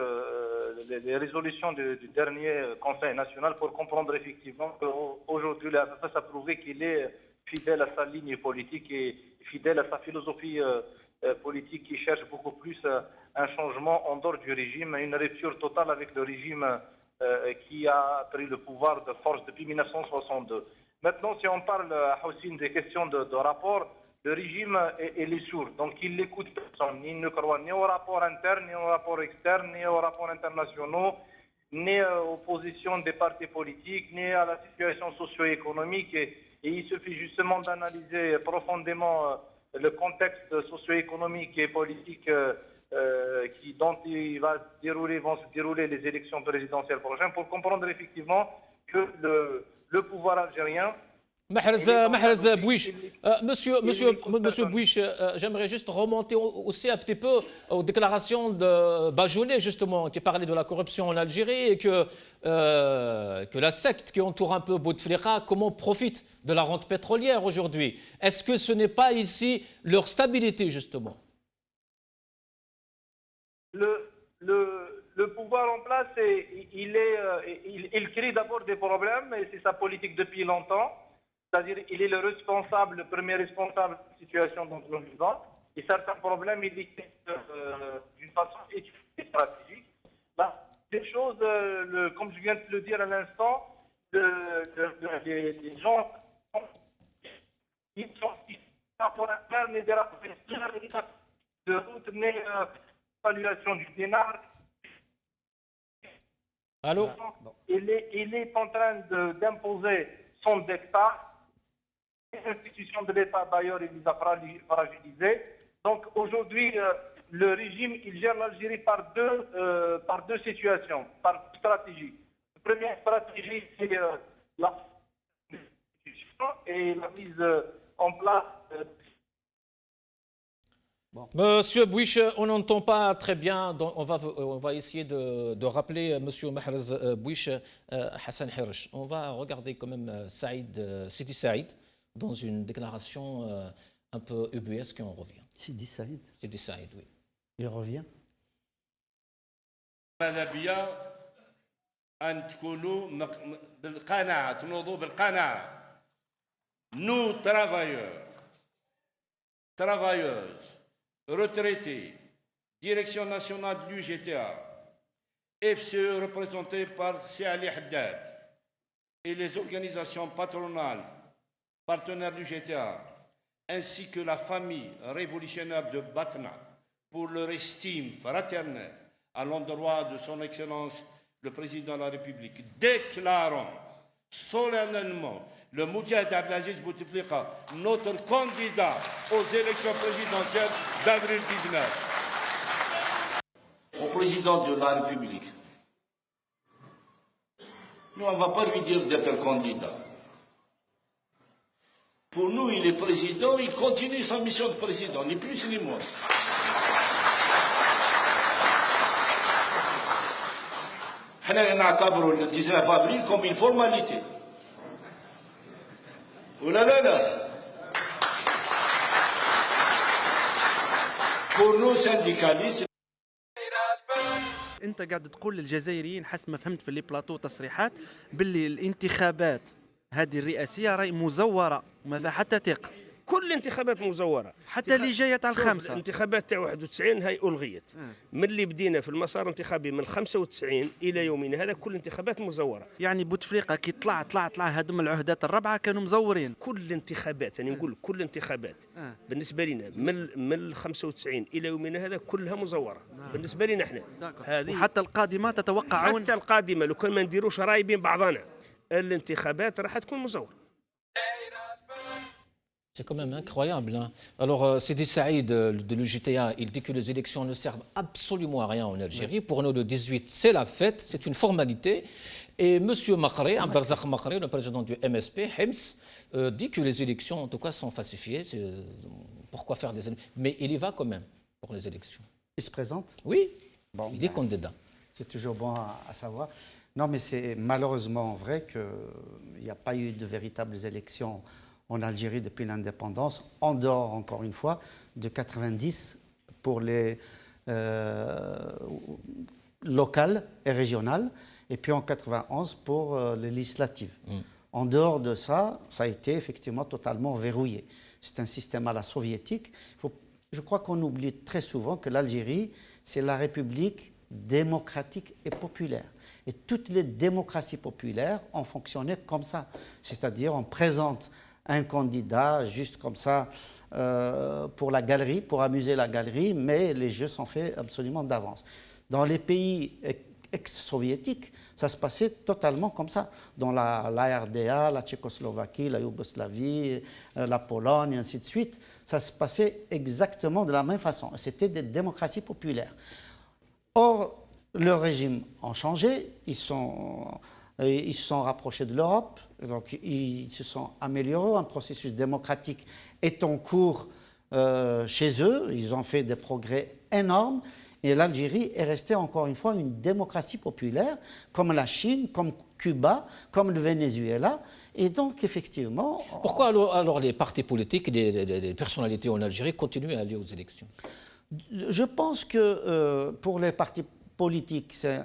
les résolutions du dernier Conseil national pour comprendre effectivement qu'aujourd'hui le FFS a prouvé qu'il est fidèle à sa ligne politique et fidèle à sa philosophie politique qui cherche beaucoup plus un changement en dehors du régime, une rupture totale avec le régime qui a pris le pouvoir de force depuis 1962. Maintenant, si on parle, Houssine, des questions de rapport, le régime est sourd, donc il n'écoute personne. Il ne croit ni au rapport interne, ni au rapport externe, ni aux rapports internationaux, ni aux positions des partis politiques, ni à la situation socio-économique. Et il suffit justement d'analyser profondément le contexte socio-économique et politique dont vont se dérouler les élections présidentielles prochaines pour comprendre effectivement que le pouvoir algérien... Mahrez Bouich, Monsieur Bouich, j'aimerais juste remonter aussi un petit peu aux déclarations de Bajouneh, justement, qui parlait de la corruption en Algérie et que la secte qui entoure un peu Bouteflika, comment profite de la rente pétrolière aujourd'hui. Est-ce que ce n'est pas ici leur stabilité, justement? Le pouvoir en place, il crée d'abord des problèmes, et c'est sa politique depuis longtemps. C'est-à-dire il est le premier responsable de la situation dont nous vivons. Et certains problèmes, il les crée d'une façon stratégique. Des choses, comme je viens de le dire à l'instant, les gens ils sont pour interne et des rapports de route, mais l'évaluation du dinar. Allô? Il est en train d'imposer son dictat. Les institutions de l'État, d'ailleurs, il les a fragilisées. Donc aujourd'hui, le régime, il gère l'Algérie par deux situations, par deux stratégies. La première stratégie, c'est la institution et la mise en place. Monsieur Bouich, on n'entend pas très bien, donc on va essayer de rappeler Monsieur Mahrez Bouich, Hassan Hiresh. On va regarder quand même Sidi Saïd dans une déclaration un peu ubuesque et on revient. Sidi Saïd, oui. il revient. ماذا بيا أن تكونوا بالقناعة تنوضوا بالقناعة. Nous travailleurs, retraités, direction nationale de l'UGTA, FCE représenté par Si Ali Haddad et les organisations patronales partenaires du GTA, ainsi que la famille révolutionnaire de Batna, pour leur estime fraternelle à l'endroit de son Excellence le Président de la République, déclarons solennellement le Moudjahid Abdelaziz Bouteflika notre candidat aux élections présidentielles d'avril 19. Au Président de la République, nous, on ne va pas lui dire d'être candidat. Pour nous, il est président, il continue sa mission de président, ni plus ni moins. احنا نعتبر le 19 avril comme une formalité. ولا لا. Pour nous syndicalistes. انت قاعد تقول للجزائريين حسب ما فهمت في لي بلاطو تصريحات باللي الانتخابات هذه الرئاسيه راهي مزوره وما حتى ثقه. كل الانتخابات مزوره حتى اللي جايه تاع الخامسه. الانتخابات تاع 91 هاي الغيت. من اللي بدينا في المسار الانتخابي من 95 الى يومنا هذا كل الانتخابات مزوره. يعني بوتفليقه كي طلع هذم العهدات الربعه كانوا مزورين. كل الانتخابات انا نقول كل الانتخابات بالنسبه لنا من 95 الى يومنا هذا كلها مزوره بالنسبه لنا احنا. هذه وحتى القادمه تتوقعون؟ حتى القادمه لو كان ما نديروش راي بين بعضنا الانتخابات راح تكون مزوره. C'est quand même incroyable. Hein. Alors, Sidi Saïd de l'UJTA, il dit que les élections ne servent absolument à rien en Algérie. Pour nous, le 18, c'est la fête, c'est une formalité. Et M. Makré, Abdelrazak Makré, le président du MSP, HEMS, dit que les élections, en tout cas, sont falsifiées. Pourquoi faire des élections? Mais il y va quand même pour les élections. Il se présente? Oui, il est candidat. C'est toujours bon à savoir. Non, mais c'est malheureusement vrai qu'il n'y a pas eu de véritables élections en Algérie depuis l'indépendance, en dehors, encore une fois, de 90 pour les locales et régionales, et puis en 91 pour les législatives. En dehors de ça, ça a été effectivement totalement verrouillé. C'est un système à la soviétique. Je crois qu'on oublie très souvent que l'Algérie, c'est la République démocratique et populaire. Et toutes les démocraties populaires ont fonctionné comme ça. C'est-à-dire, on présente un candidat juste comme ça pour la galerie, pour amuser la galerie, mais les jeux sont faits absolument d'avance. Dans les pays ex-soviétiques, ça se passait totalement comme ça. Dans la RDA, la Tchécoslovaquie, la Yougoslavie, la Pologne, et ainsi de suite, ça se passait exactement de la même façon. C'était des démocraties populaires. Or, le régime a changé, ils se sont rapprochés de l'Europe, donc ils se sont améliorés, un processus démocratique est en cours chez eux, ils ont fait des progrès énormes, et l'Algérie est restée encore une fois une démocratie populaire, comme la Chine, comme Cuba, comme le Venezuela, et donc effectivement... Pourquoi alors les partis politiques et les personnalités en Algérie continuent à aller aux élections? Je pense que pour les partis politiques, c'est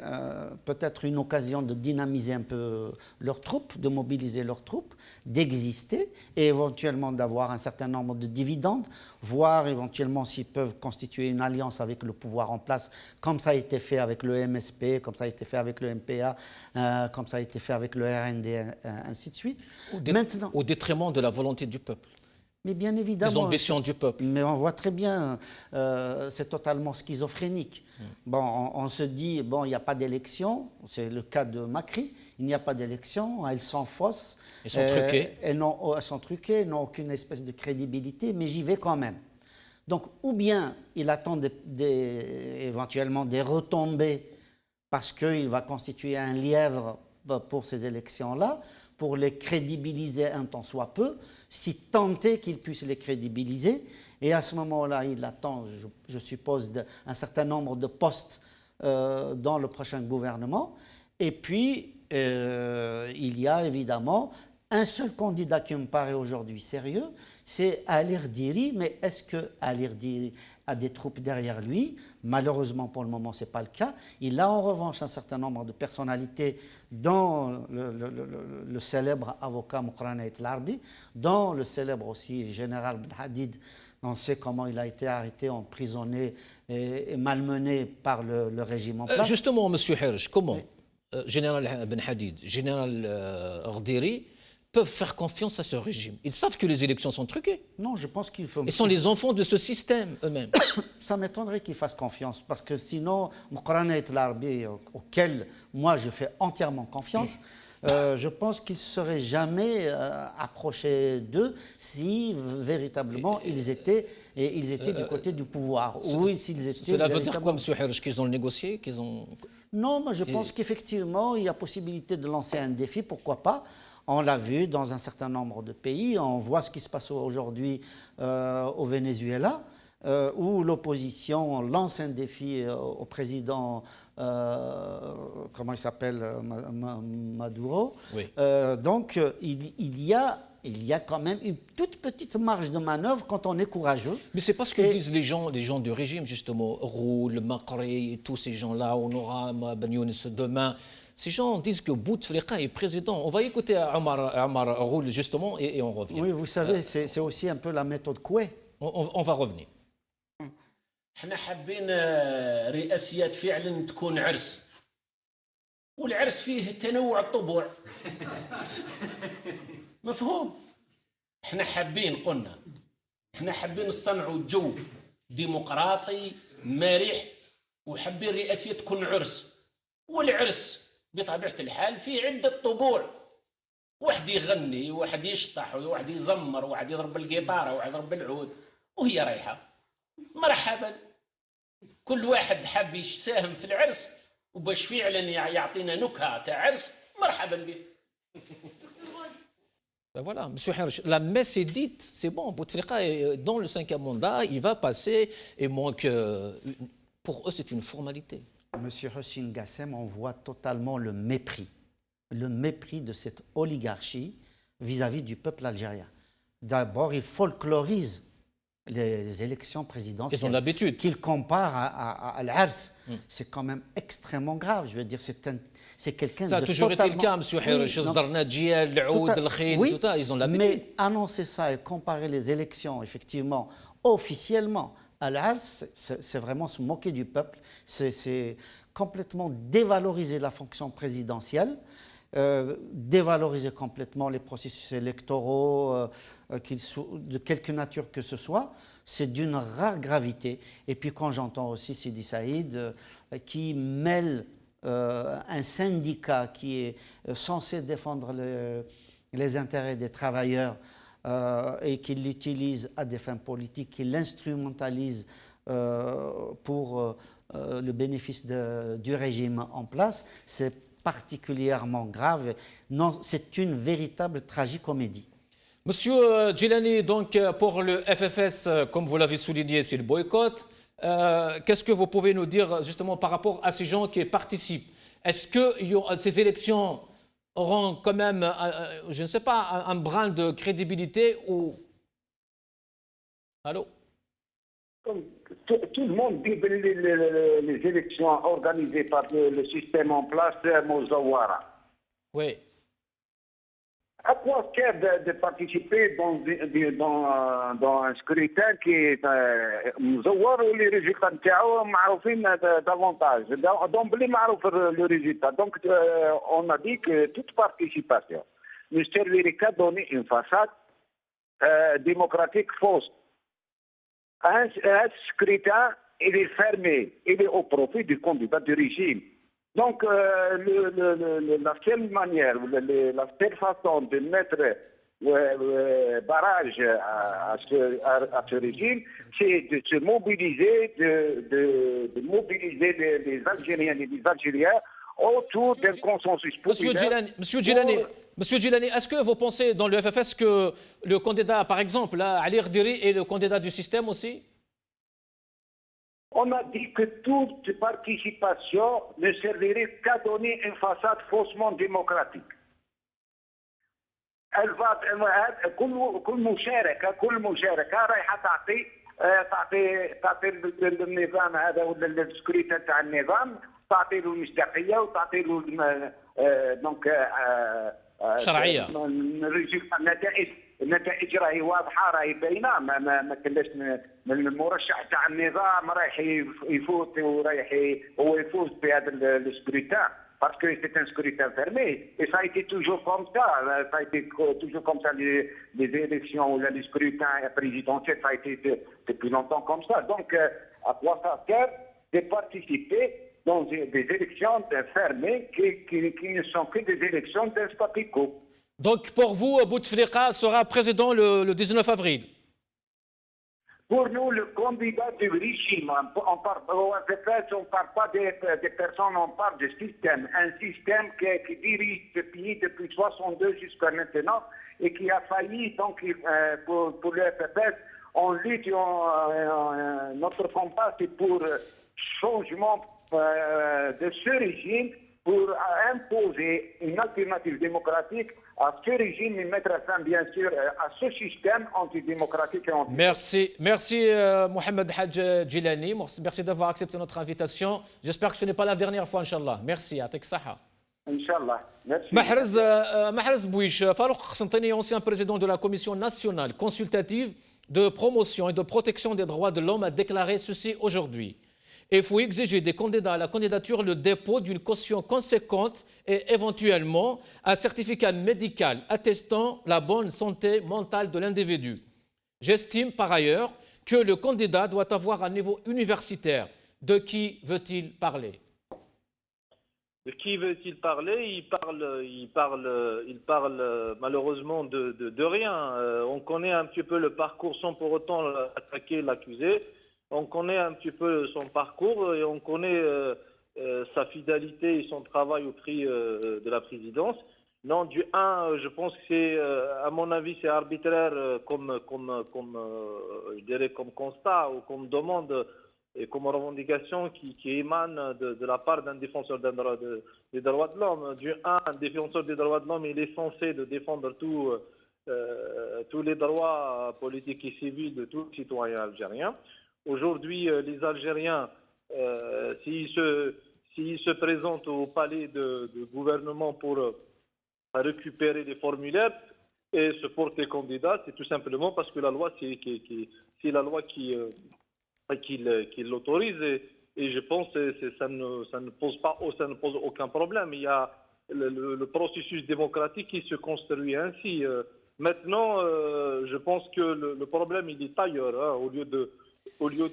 peut-être une occasion de dynamiser un peu leurs troupes, de mobiliser leurs troupes, d'exister et éventuellement d'avoir un certain nombre de dividendes, voire éventuellement s'ils peuvent constituer une alliance avec le pouvoir en place, comme ça a été fait avec le MSP, comme ça a été fait avec le MPA, comme ça a été fait avec le RND, ainsi de suite. Maintenant, au détriment de la volonté du peuple. Mais bien évidemment, des ambitions du peuple. Mais on voit très bien, c'est totalement schizophrénique. Bon, on se dit, bon, il n'y a pas d'élection, c'est le cas de Macri, il n'y a pas d'élection, elles sont fausses. Elles sont truquées. Elles sont truquées, elles n'ont aucune espèce de crédibilité, mais j'y vais quand même. Donc, ou bien il attend éventuellement des retombées parce qu'il va constituer un lièvre pour ces élections-là, pour les crédibiliser un tant soit peu, si tant est qu'il puisse les crédibiliser. Et à ce moment-là, il attend, je suppose, un certain nombre de postes dans le prochain gouvernement. Et puis, il y a évidemment un seul candidat qui me paraît aujourd'hui sérieux, c'est Ali Rdiri. Mais est-ce que Ali Rdiri a des troupes derrière lui? Malheureusement, pour le moment, ce n'est pas le cas. Il a en revanche un certain nombre de personnalités, dont le célèbre avocat Mokrana Larbi, dont le célèbre aussi général Ben Hadid. On sait comment il a été arrêté, emprisonné et malmené par le régime en place. Justement, M. Herj, comment général Ben Hadid, général Rdiri peuvent faire confiance à ce régime? Ils savent que les élections sont truquées. Non, je pense qu'il faut... Ils sont les enfants de ce système eux-mêmes. Ça m'étonnerait qu'ils fassent confiance, parce que sinon, Mokrana Larbi, auquel moi je fais entièrement confiance, je pense qu'ils ne seraient jamais approchés d'eux si véritablement ils étaient du côté du pouvoir. Oui, s'ils étaient... Cela veut dire quoi, M. Herj, qu'ils ont négocié, qu'ils ont... Non, mais je pense qu'effectivement, il y a possibilité de lancer un défi, pourquoi pas. On l'a vu dans un certain nombre de pays. On voit ce qui se passe aujourd'hui au Venezuela, où l'opposition lance un défi au président, comment il s'appelle, Maduro. Oui. Donc, il y a quand même une toute petite marge de manœuvre quand on est courageux. Mais c'est pas ce que disent les gens du régime, justement. Roul, Makri, tous ces gens-là, on aura Ben Younes demain. Ces gens disent que Bouteflika est président. On va écouter Amar Roul, justement, et on revient. Oui, vous savez, c'est aussi un peu la méthode Coué. On va revenir. احنا حابين رئاسيات فعلا تكون عرس، والعرس فيه تنوع الطبوع. مفهوم؟ احنا حابين قلنا احنا حابين نصنعوا جو ديمقراطي مرح، وحابين رئاسية تكون عرس، والعرس بطبيعة الحال فيه عدة طبوع. واحد يغني، واحد يشطح، واحد يزمر، واحد يضرب القيطارة، واحد يضرب العود، وهي رايحة. مرحبا، كل واحد حاب يساهم في العرس وباش فعلا يعطينا نكهه تاع عرس، مرحبا به. Ben voilà, M. Herj, la messe est dite, c'est bon, Bouteflika est dans le 5e mandat, il va passer, et pour eux c'est une formalité. Monsieur Hossein Gassem, on voit totalement le mépris de cette oligarchie vis-à-vis du peuple algérien. D'abord, il folklorise les élections présidentielles. Ils ont l'habitude. Qu'il compare à l'Ars. C'est quand même extrêmement grave. Je veux dire, c'est quelqu'un de Ça a toujours été le cas, M. Hirosh, Zarnadjiel, L'Oud, L'Khil, oui, tout ça, ils ont l'habitude. Mais annoncer ça et comparer les élections, effectivement, officiellement, à l'Ars, c'est vraiment se moquer du peuple. C'est complètement dévaloriser la fonction présidentielle. Dévaloriser complètement les processus électoraux, de quelque nature que ce soit, c'est d'une rare gravité. Et puis quand j'entends aussi Sidi Saïd qui mêle un syndicat qui est censé défendre les intérêts des travailleurs et qui l'utilise à des fins politiques, qui l'instrumentalise pour le bénéfice du régime en place, c'est particulièrement grave. Non, c'est une véritable tragicomédie. Monsieur Djilani, donc pour le FFS, comme vous l'avez souligné, c'est le boycott. Qu'est-ce que vous pouvez nous dire justement par rapport à ces gens qui participent? Est-ce que ces élections auront quand même, je ne sais pas, un brin de crédibilité ou... Allô? Tout le monde dit que les élections organisées par le système en place, Mozawara. Oui. À quoi sert de participer dans un scrutin qui est Mozawara où les résultats sont davantage? D'emblée, le résultat. Donc, on a dit que toute participation ne servirait qu'à donner une façade démocratique fausse. Un scrutin, il est fermé, il est au profit du candidat du régime. Donc, la seule manière, la seule façon de mettre barrage à ce régime, c'est de se mobiliser, de mobiliser les Algériens et les Algériens autour d'un consensus populaire. Monsieur Djilani, est-ce que vous pensez dans le FFS que le candidat, par exemple, Ali Rdiri, est le candidat du système aussi? On a dit que toute participation ne servirait qu'à donner une façade faussement démocratique. Elle va كل مشاركة رايحة تعطي النظام هذا ولا السكريتة تاع النظام تعطي له المصداقية وتعطي له دونك شرعية. النتائج راهي واضحه راهي باينه ما كلاش من المرشح تاع النظام رايح يفوت ورايح هو يفوز بهذا السكريتان باسكو سي ان سكريتان فيرمي اي سا ايتي توجور كوم سا سا ايتي توجور كوم سا لي élections ولا لي سكريتان بريزيدونسيال سا ايتي depuis longtemps comme ça donc à quoi ça sert de participer dans des élections fermées qui ne sont que des élections d'un statu quo. Donc pour vous, Bouteflika sera président le 19 avril. Pour nous, le candidat du régime, on ne parle pas des personnes, on parle du système. Un système qui dirige ce pays depuis 1962 jusqu'à maintenant et qui a failli. Donc, pour le FFS, on lutte, notre combat, c'est pour changement de ce régime, pour imposer une alternative démocratique à ce régime et mettre fin, bien sûr, à ce système antidémocratique et Merci Mohamed Hadj Djilani. Merci d'avoir accepté notre invitation. J'espère que ce n'est pas la dernière fois, Inch'Allah. Merci, Atek Saha. Inch'Allah. Merci. Mahrez Bouich, Farouk Qsentani, ancien président de la Commission nationale consultative de promotion et de protection des droits de l'homme, a déclaré ceci aujourd'hui. Il faut exiger des candidats à la candidature le dépôt d'une caution conséquente et éventuellement un certificat médical attestant la bonne santé mentale de l'individu. J'estime par ailleurs que le candidat doit avoir un niveau universitaire. De qui veut-il parler? De qui veut-il parler? Il parle malheureusement de rien. On connaît un petit peu le parcours sans pour autant attaquer l'accusé. On connaît un petit peu son parcours et on connaît sa fidélité et son travail au prix de la présidence. Non, du 1, je pense que c'est, à mon avis, c'est arbitraire comme je dirais, comme constat ou comme demande et comme revendication qui émane de la part d'un défenseur des droits de l'homme. Un défenseur des droits de l'homme, il est censé de défendre tous les droits politiques et civils de tous les citoyens algériens. Aujourd'hui, les Algériens, s'ils se présentent au palais de gouvernement pour récupérer les formulaires et se porter candidat, c'est tout simplement parce que la loi, c'est la loi qui l'autorise. Et je pense que ça ne pose aucun problème. Il y a le processus démocratique qui se construit ainsi. Maintenant, je pense que le problème, il est ailleurs, hein, au lieu de...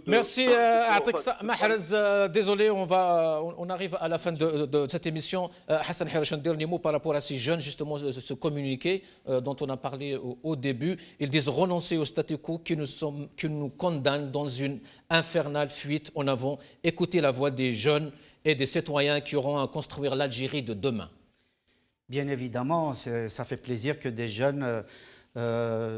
Merci Mahrez. Désolé, on arrive à la fin de cette émission. Hassan Hirosh, un dernier mot par rapport à ces jeunes, justement, ce communiqué dont on a parlé au début. Ils disent renoncer au statu quo qui nous condamne dans une infernale fuite en avant. Écoutez la voix des jeunes et des citoyens qui auront à construire l'Algérie de demain. Bien évidemment, ça fait plaisir que des jeunes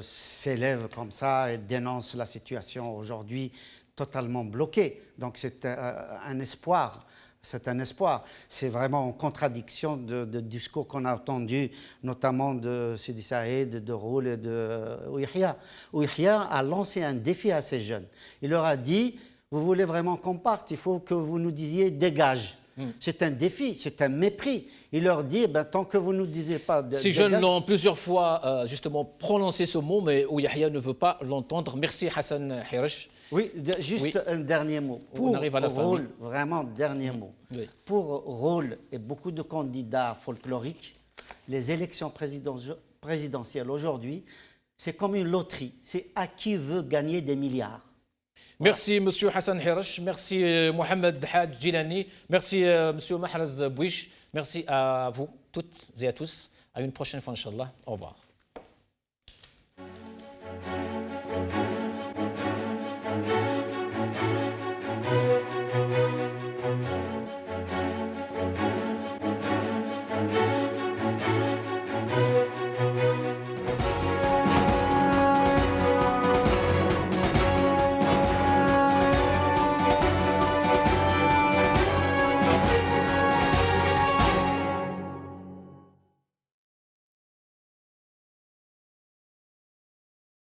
s'élèvent comme ça et dénoncent la situation aujourd'hui totalement bloquée. Donc c'est un espoir. C'est un espoir. C'est vraiment en contradiction de discours qu'on a entendus, notamment de Sidi Saïd, de Roul et de Ouihia. Ouihia a lancé un défi à ces jeunes. Il leur a dit, vous voulez vraiment qu'on parte, il faut que vous nous disiez dégage. C'est un défi, c'est un mépris. Il leur dit, tant que vous ne nous disiez pas... Ces jeunes l'ont plusieurs fois justement prononcé ce mot, mais Ouihia ne veut pas l'entendre. Merci Hassan Hirosh. Oui, juste un dernier mot. On arrive à la fin. Vraiment, dernier mot. Oui. Pour Roul et beaucoup de candidats folkloriques, les élections présidentielles aujourd'hui, c'est comme une loterie. C'est à qui veut gagner des milliards. Merci M. Hassan Hirosh, merci Mohamed Hadj Djilani, merci M. Mahrez Bouich, merci à vous toutes et à tous. À une prochaine fois, Inch'Allah. Au revoir.